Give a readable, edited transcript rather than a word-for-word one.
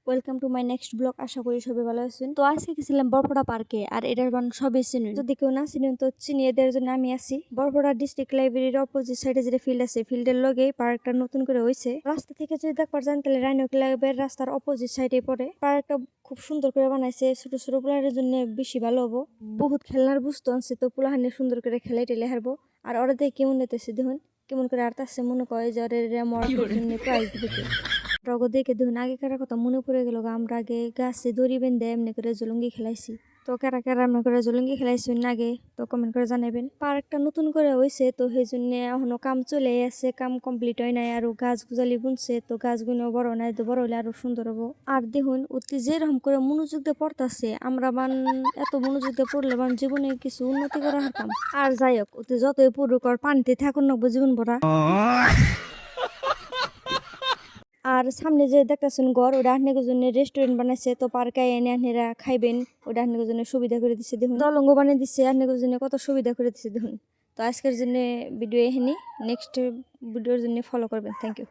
Welcome to my next blog. আশা করি সবাই ভালো আছেন। তো আজকে গেছিলাম বরপড়া পার্কে, আর এটার বান সবই চিনুন, যদি কেউ না চিনুন তো চিনিয়ে দেওয়ার জন্য আমি আছি। বরপড়া ডিস্ট্রিক্ট লাইব্রেরির অপোজিট সাইডে যে ফিল্ড আছে, ফিল্ডের লগে পার্কটা নতুন করে হয়েছে। রাস্তা থেকে যদি দেখবার যান তাহলে রাইনো ক্লাবের রাস্তার অপোজিট সাইডে পড়ে। পার্কটা খুব সুন্দর করে বানাইছে, ছোট ছোট পোলারের জন্য বেশি ভালো হবো। বহুত খেলনার বস্তু আছে, তো পোলাহানি সুন্দর করে খেলাই টেলে হারবো। আর ওরা দেখে কেমন নিতেছে দেখুন, কেমন করে আর তার মনে করে যে ওর জন্য প্রাইজ দিবে। রগো দেখে দেখুন আগেকার কথা মনে পড়ে গেল। আমরা আগে গাছে দড়ি বেঁধে এমনি করে জলঙ্গি খেলাইছি। তো কারা কারা এমনি করে জলঙ্গি খেলাইছি আগে, তো কমেন্ট করে জানাবেন। পার্কটা নতুন করে হয়েছে, তো সেই জন্য এখনো কাম চলে আছে, কাম কমপ্লিট হয় নাই। আর গাছ গুজালি বুনছে, তো গাছগুলো বড় নাই, তো বড় হলে আরো সুন্দর হবো। আর দেখুন অতি যেরকম করে মনোযোগ দিয়ে পড়তাছে, আমরা এত মনোযোগ দিয়ে পড়লে জীবনে কিছু উন্নতি করা হারতাম। আর যাই হোক, অতি যতই পড়ুক আর পানিতে থাকুন নাকবো জীবন ভরা। আর সামনে যে দেখতেছেন ঘর, ওটা আপনাদের জন্য রেস্টুরেন্ট বানাইছে, তো পার্কে এনে আপনারা খাইবেন, ওটা আপনাদের জন্য সুবিধা করে দিচ্ছে। দেখুন দলঙ্গ বানিয়ে দিচ্ছে, আপনাদের জন্য কত সুবিধা করে দিচ্ছে দেখুন। তো আজকের জন্য ভিডিও এখানে, নেক্সট ভিডিওর জন্য ফলো করবেন। Thank you.